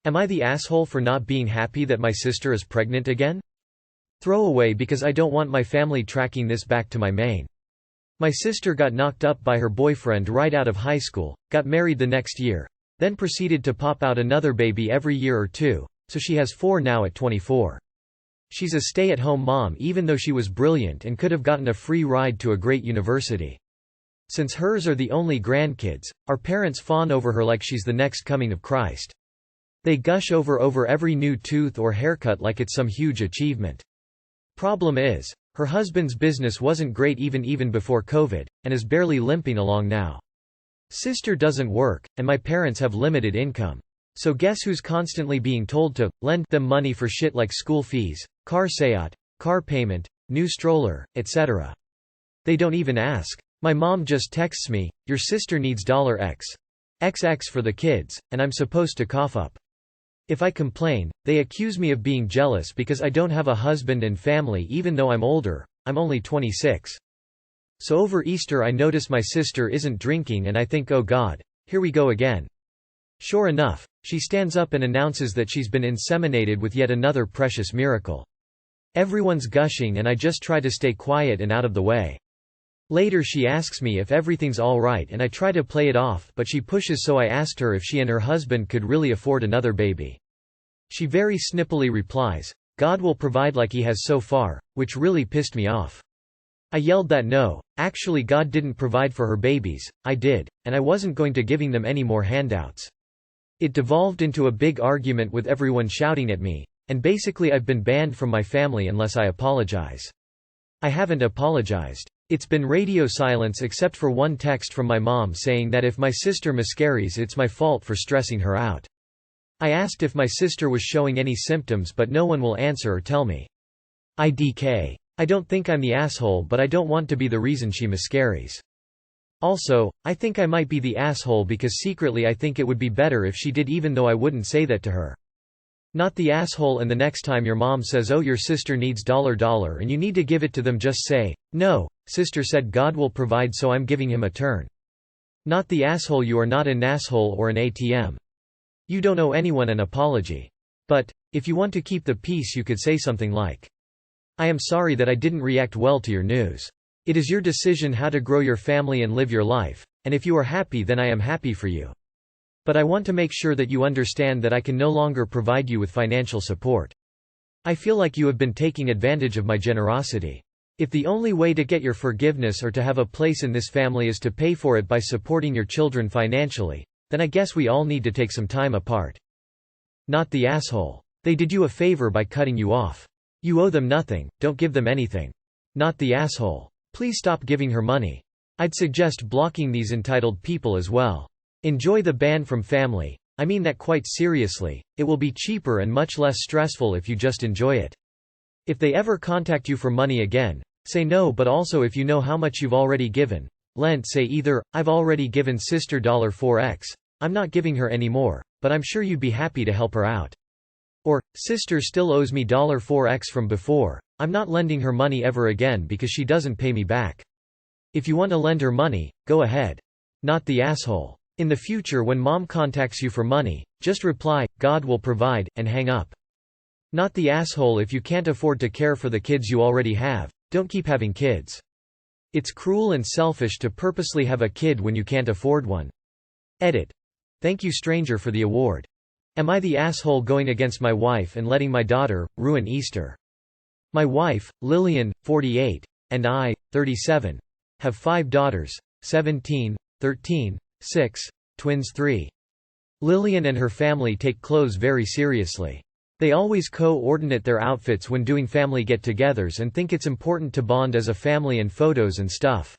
Am I the asshole for not being happy that my sister is pregnant again? Throw away because I don't want my family tracking this back to my main. My sister got knocked up by her boyfriend right out of high school, got married the next year, then proceeded to pop out another baby every year or two, so she has 4 now at 24. She's a stay-at-home mom even though she was brilliant and could have gotten a free ride to a great university. Since hers are the only grandkids, our parents fawn over her like she's the next coming of Christ. They gush over every new tooth or haircut like it's some huge achievement. Problem is, her husband's business wasn't great even before COVID, and is barely limping along now. Sister doesn't work, and my parents have limited income. So guess who's constantly being told to lend them money for shit like school fees, car seat, car payment, new stroller, etc. They don't even ask. My mom just texts me, "Your sister needs $XX for the kids," and I'm supposed to cough up. If I complain, they accuse me of being jealous because I don't have a husband and family even though I'm older. I'm only 26. So over Easter I notice my sister isn't drinking and I think, oh God, here we go again. Sure enough, she stands up and announces that she's been inseminated with yet another precious miracle. Everyone's gushing and I just try to stay quiet and out of the way. Later she asks me if everything's alright and I try to play it off, but she pushes, so I asked her if she and her husband could really afford another baby. She very snippily replies, "God will provide like he has so far," which really pissed me off. I yelled that no, actually God didn't provide for her babies, I did, and I wasn't going to giving them any more handouts. It devolved into a big argument with everyone shouting at me, and basically I've been banned from my family unless I apologize. I haven't apologized. It's been radio silence except for one text from my mom saying that if my sister miscarries it's my fault for stressing her out. I asked if my sister was showing any symptoms but no one will answer or tell me. IDK. I don't think I'm the asshole but I don't want to be the reason she miscarries. Also, I think I might be the asshole because secretly I think it would be better if she did even though I wouldn't say that to her. Not the asshole and the next time your mom says oh your sister needs $$ and you need to give it to them just say, "No, sister said God will provide so I'm giving him a turn." Not the asshole. You are not an asshole or an ATM. You don't owe anyone an apology. But, if you want to keep the peace you could say something like, "I am sorry that I didn't react well to your news. It is your decision how to grow your family and live your life, and if you are happy then I am happy for you. But I want to make sure that you understand that I can no longer provide you with financial support. I feel like you have been taking advantage of my generosity. If the only way to get your forgiveness or to have a place in this family is to pay for it by supporting your children financially, then I guess we all need to take some time apart." Not the asshole. They did you a favor by cutting you off. You owe them nothing, don't give them anything. Not the asshole. Please stop giving her money. I'd suggest blocking these entitled people as well. Enjoy the ban from family. I mean that quite seriously. It will be cheaper and much less stressful if you just enjoy it. If they ever contact you for money again, say no, but also if you know how much you've already given, lent, say either, "I've already given sister $4X, I'm not giving her any more, but I'm sure you'd be happy to help her out." Or, "Sister still owes me $4X from before, I'm not lending her money ever again because she doesn't pay me back. If you want to lend her money, go ahead." Not the asshole. In the future when mom contacts you for money, just reply, "God will provide," and hang up. Not the asshole. If you can't afford to care for the kids you already have, don't keep having kids. It's cruel and selfish to purposely have a kid when you can't afford one. Edit. Thank you stranger for the award. Am I the asshole going against my wife and letting my daughter ruin Easter? My wife, Lillian, 48, and I, 37, have 5 daughters, 17, 13, 6, twins 3. Lillian and her family take clothes very seriously. They always coordinate their outfits when doing family get-togethers and think it's important to bond as a family and photos and stuff.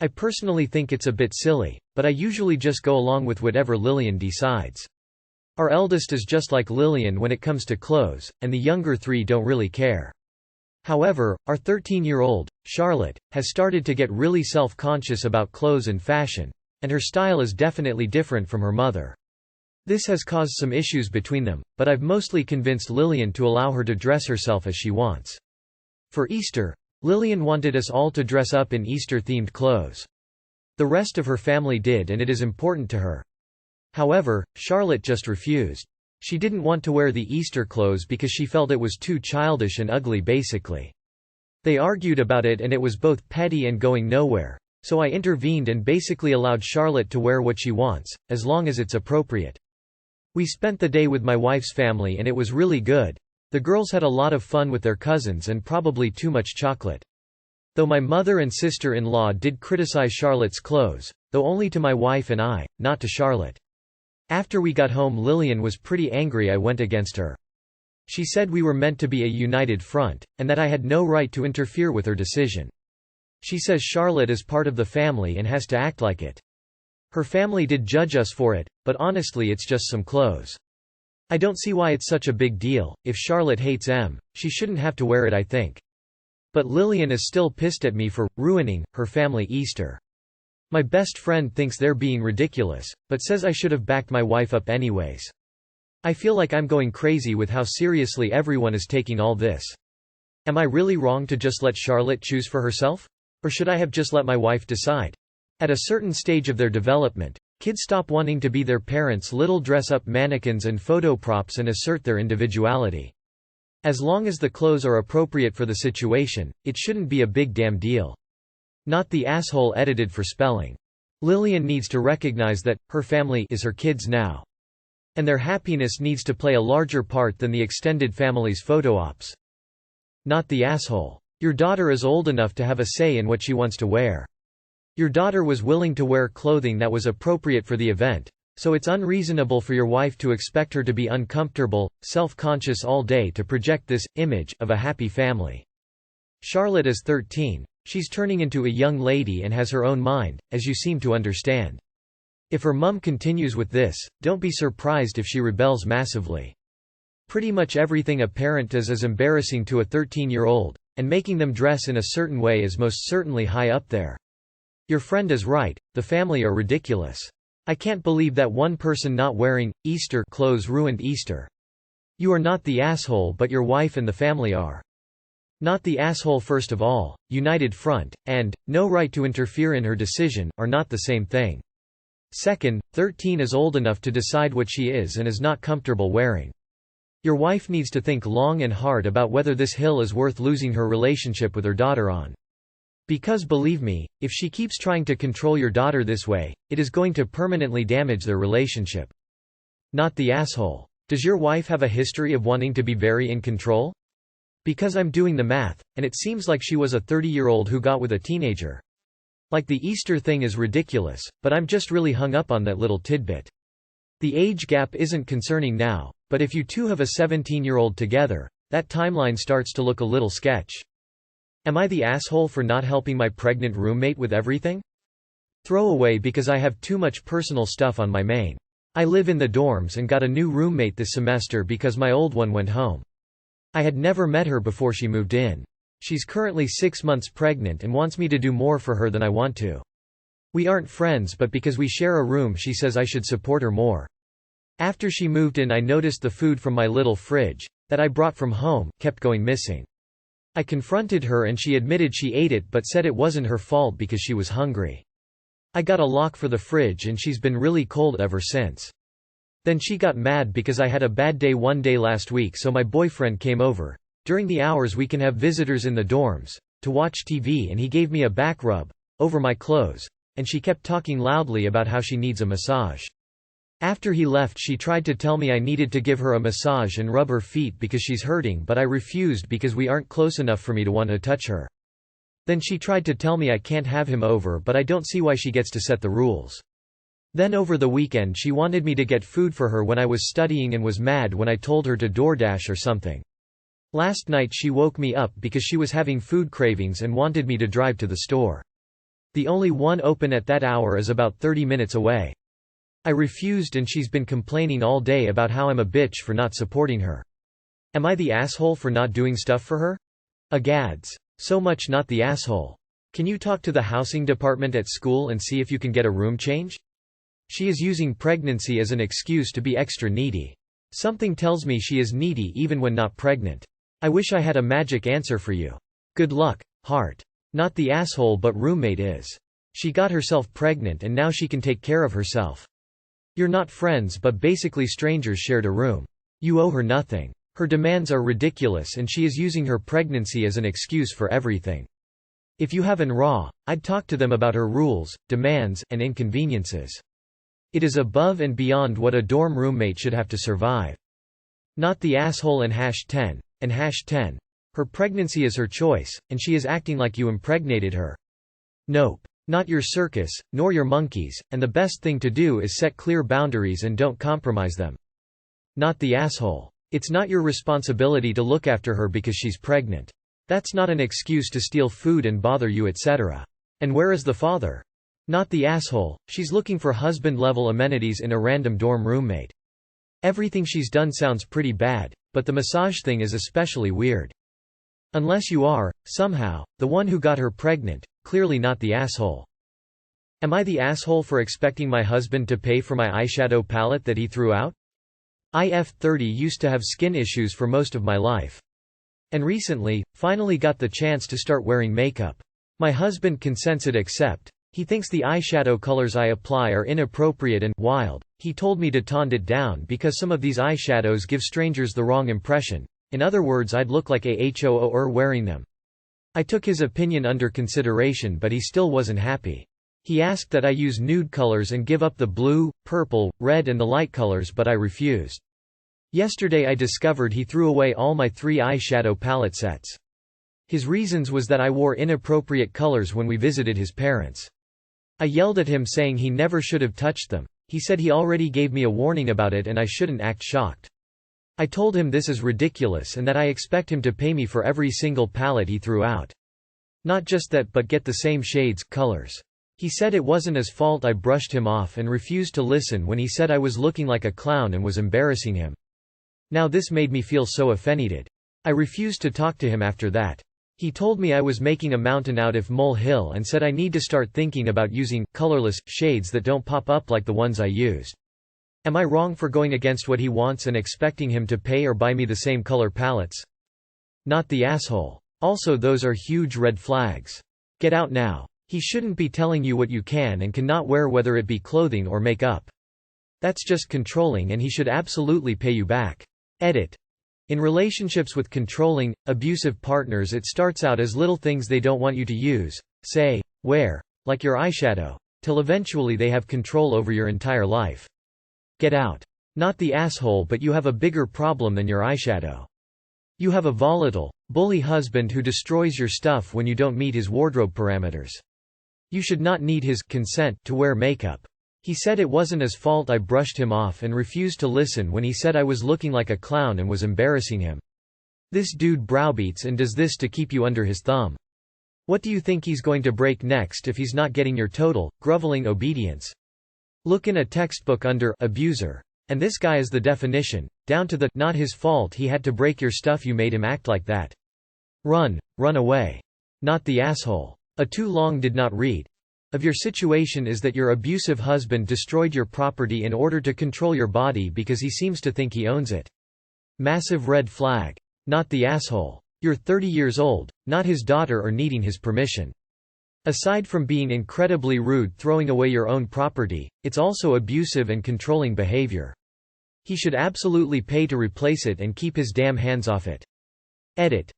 I personally think it's a bit silly, but I usually just go along with whatever Lillian decides. Our eldest is just like Lillian when it comes to clothes, and the younger 3 don't really care. However, our 13-year-old, Charlotte, has started to get really self-conscious about clothes and fashion, and her style is definitely different from her mother. This has caused some issues between them, but I've mostly convinced Lillian to allow her to dress herself as she wants. For Easter, Lillian wanted us all to dress up in Easter-themed clothes. The rest of her family did and it is important to her. However, Charlotte just refused. She didn't want to wear the Easter clothes because she felt it was too childish and ugly basically. They argued about it and it was both petty and going nowhere, so I intervened and basically allowed Charlotte to wear what she wants, as long as it's appropriate. We spent the day with my wife's family and it was really good. The girls had a lot of fun with their cousins and probably too much chocolate. Though my mother and sister-in-law did criticize Charlotte's clothes, though only to my wife and I, not to Charlotte. After we got home, Lillian was pretty angry I went against her. She said we were meant to be a united front, and that I had no right to interfere with her decision. She says Charlotte is part of the family and has to act like it. Her family did judge us for it, but honestly it's just some clothes. I don't see why it's such a big deal. If Charlotte hates M, she shouldn't have to wear it, I think. But Lillian is still pissed at me for ruining her family Easter. My best friend thinks they're being ridiculous, but says I should have backed my wife up anyways. I feel like I'm going crazy with how seriously everyone is taking all this. Am I really wrong to just let Charlotte choose for herself? Or should I have just let my wife decide? At a certain stage of their development, kids stop wanting to be their parents' little dress-up mannequins and photo props and assert their individuality. As long as the clothes are appropriate for the situation, it shouldn't be a big damn deal. Not the asshole edited for spelling. Lillian needs to recognize that her family is her kids now. And their happiness needs to play a larger part than the extended family's photo ops. Not the asshole. Your daughter is old enough to have a say in what she wants to wear. Your daughter was willing to wear clothing that was appropriate for the event, so it's unreasonable for your wife to expect her to be uncomfortable, self-conscious all day to project this image of a happy family. Charlotte is 13. She's turning into a young lady and has her own mind, as you seem to understand. If her mum continues with this, don't be surprised if she rebels massively. Pretty much everything a parent does is embarrassing to a 13-year-old, and making them dress in a certain way is most certainly high up there. Your friend is right, the family are ridiculous. I can't believe that one person not wearing Easter clothes ruined Easter. You are not the asshole, but your wife and the family are. Not the asshole. First of all, united front, and no right to interfere in her decision, are not the same thing. Second, 13 is old enough to decide what she is and is not comfortable wearing. Your wife needs to think long and hard about whether this hill is worth losing her relationship with her daughter on. Because believe me, if she keeps trying to control your daughter this way, it is going to permanently damage their relationship. Not the asshole. Does your wife have a history of wanting to be very in control? Because I'm doing the math, and it seems like she was a 30-year-old who got with a teenager. Like the Easter thing is ridiculous, but I'm just really hung up on that little tidbit. The age gap isn't concerning now, but if you two have a 17-year-old together, that timeline starts to look a little sketch. Am I the asshole for not helping my pregnant roommate with everything? Throw away because I have too much personal stuff on my main. I live in the dorms and got a new roommate this semester because my old one went home. I had never met her before she moved in. She's currently 6 months pregnant and wants me to do more for her than I want to. We aren't friends, but because we share a room she says I should support her more. After she moved in I noticed the food from my little fridge, that I brought from home, kept going missing. I confronted her and she admitted she ate it but said it wasn't her fault because she was hungry. I got a lock for the fridge and she's been really cold ever since. Then she got mad because I had a bad day one day last week, so my boyfriend came over. During the hours we can have visitors in the dorms, to watch TV, and he gave me a back rub over my clothes, and she kept talking loudly about how she needs a massage. After he left she tried to tell me I needed to give her a massage and rub her feet because she's hurting, but I refused because we aren't close enough for me to want to touch her. Then she tried to tell me I can't have him over, but I don't see why she gets to set the rules. Then over the weekend she wanted me to get food for her when I was studying and was mad when I told her to DoorDash or something. Last night she woke me up because she was having food cravings and wanted me to drive to the store. The only one open at that hour is about 30 minutes away. I refused and she's been complaining all day about how I'm a bitch for not supporting her. Am I the asshole for not doing stuff for her? Agads. So much not the asshole. Can you talk to the housing department at school and see if you can get a room change? She is using pregnancy as an excuse to be extra needy. Something tells me she is needy even when not pregnant. I wish I had a magic answer for you. Good luck, heart. Not the asshole, but roommate is. She got herself pregnant and now she can take care of herself. You're not friends but basically strangers shared a room. You owe her nothing. Her demands are ridiculous and she is using her pregnancy as an excuse for everything. If you have an raw, I'd talk to them about her rules, demands, and inconveniences. It is above and beyond what a dorm roommate should have to survive. Not the asshole and #10. And #10. Her pregnancy is her choice, and she is acting like you impregnated her. Nope. Not your circus, nor your monkeys, and the best thing to do is set clear boundaries and don't compromise them. Not the asshole. It's not your responsibility to look after her because she's pregnant. That's not an excuse to steal food and bother you, etc. And where is the father? Not the asshole. She's looking for husband-level amenities in a random dorm roommate. Everything she's done sounds pretty bad, but the massage thing is especially weird. Unless you are, somehow, the one who got her pregnant, clearly not the asshole. Am I the asshole for expecting my husband to pay for my eyeshadow palette that he threw out? I've 30 used to have skin issues for most of my life. And recently, finally got the chance to start wearing makeup. My husband consents it except, he thinks the eyeshadow colors I apply are inappropriate and wild. He told me to tone it down because some of these eyeshadows give strangers the wrong impression. In other words, I'd look like a HOOer wearing them. I took his opinion under consideration but he still wasn't happy. He asked that I use nude colors and give up the blue, purple, red and the light colors but I refused. Yesterday I discovered he threw away all my 3 eyeshadow palette sets. His reasons was that I wore inappropriate colors when we visited his parents. I yelled at him saying he never should have touched them. He said he already gave me a warning about it and I shouldn't act shocked. I told him this is ridiculous and that I expect him to pay me for every single palette he threw out. Not just that but get the same shades, colors. He said it wasn't his fault. I brushed him off and refused to listen when he said I was looking like a clown and was embarrassing him. Now this made me feel so offended. I refused to talk to him after that. He told me I was making a mountain out of molehill and said I need to start thinking about using colorless shades that don't pop up like the ones I used. Am I wrong for going against what he wants and expecting him to pay or buy me the same color palettes? Not the asshole. Also, those are huge red flags. Get out now. He shouldn't be telling you what you can and cannot wear, whether it be clothing or makeup. That's just controlling and he should absolutely pay you back. Edit. In relationships with controlling, abusive partners, it starts out as little things they don't want you to use, say, wear, like your eyeshadow, till eventually they have control over your entire life. Get out. Not the asshole, but you have a bigger problem than your eyeshadow. You have a volatile, bully husband who destroys your stuff when you don't meet his wardrobe parameters. You should not need his consent to wear makeup. He said it wasn't his fault. I brushed him off and refused to listen when he said I was looking like a clown and was embarrassing him. This dude browbeats and does this to keep you under his thumb. What do you think he's going to break next if he's not getting your total, groveling obedience? Look in a textbook under abuser. And this guy is the definition, down to the not his fault he had to break your stuff, you made him act like that. Run away. Not the asshole. A too long did not read. Of your situation is that your abusive husband destroyed your property in order to control your body because he seems to think he owns it. Massive red flag. Not the asshole. You're 30 years old, not his daughter or needing his permission. Aside from being incredibly rude throwing away your own property, it's also abusive and controlling behavior. He should absolutely pay to replace it and keep his damn hands off it. Edit.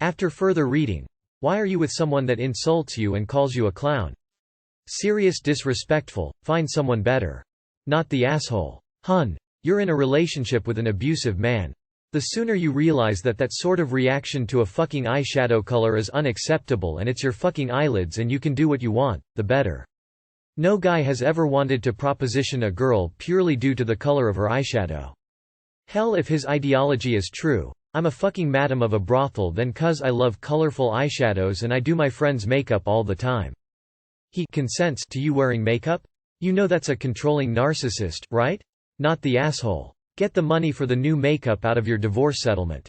After further reading, why are you with someone that insults you and calls you a clown? Serious disrespectful, find someone better. Not the asshole. Hun. You're in a relationship with an abusive man. The sooner you realize that that sort of reaction to a fucking eyeshadow color is unacceptable and it's your fucking eyelids and you can do what you want, the better. No guy has ever wanted to proposition a girl purely due to the color of her eyeshadow. Hell, if his ideology is true, I'm a fucking madam of a brothel then, cuz I love colorful eyeshadows and I do my friends' makeup all the time. He consents to you wearing makeup? You know that's a controlling narcissist, right? Not the asshole. Get the money for the new makeup out of your divorce settlement.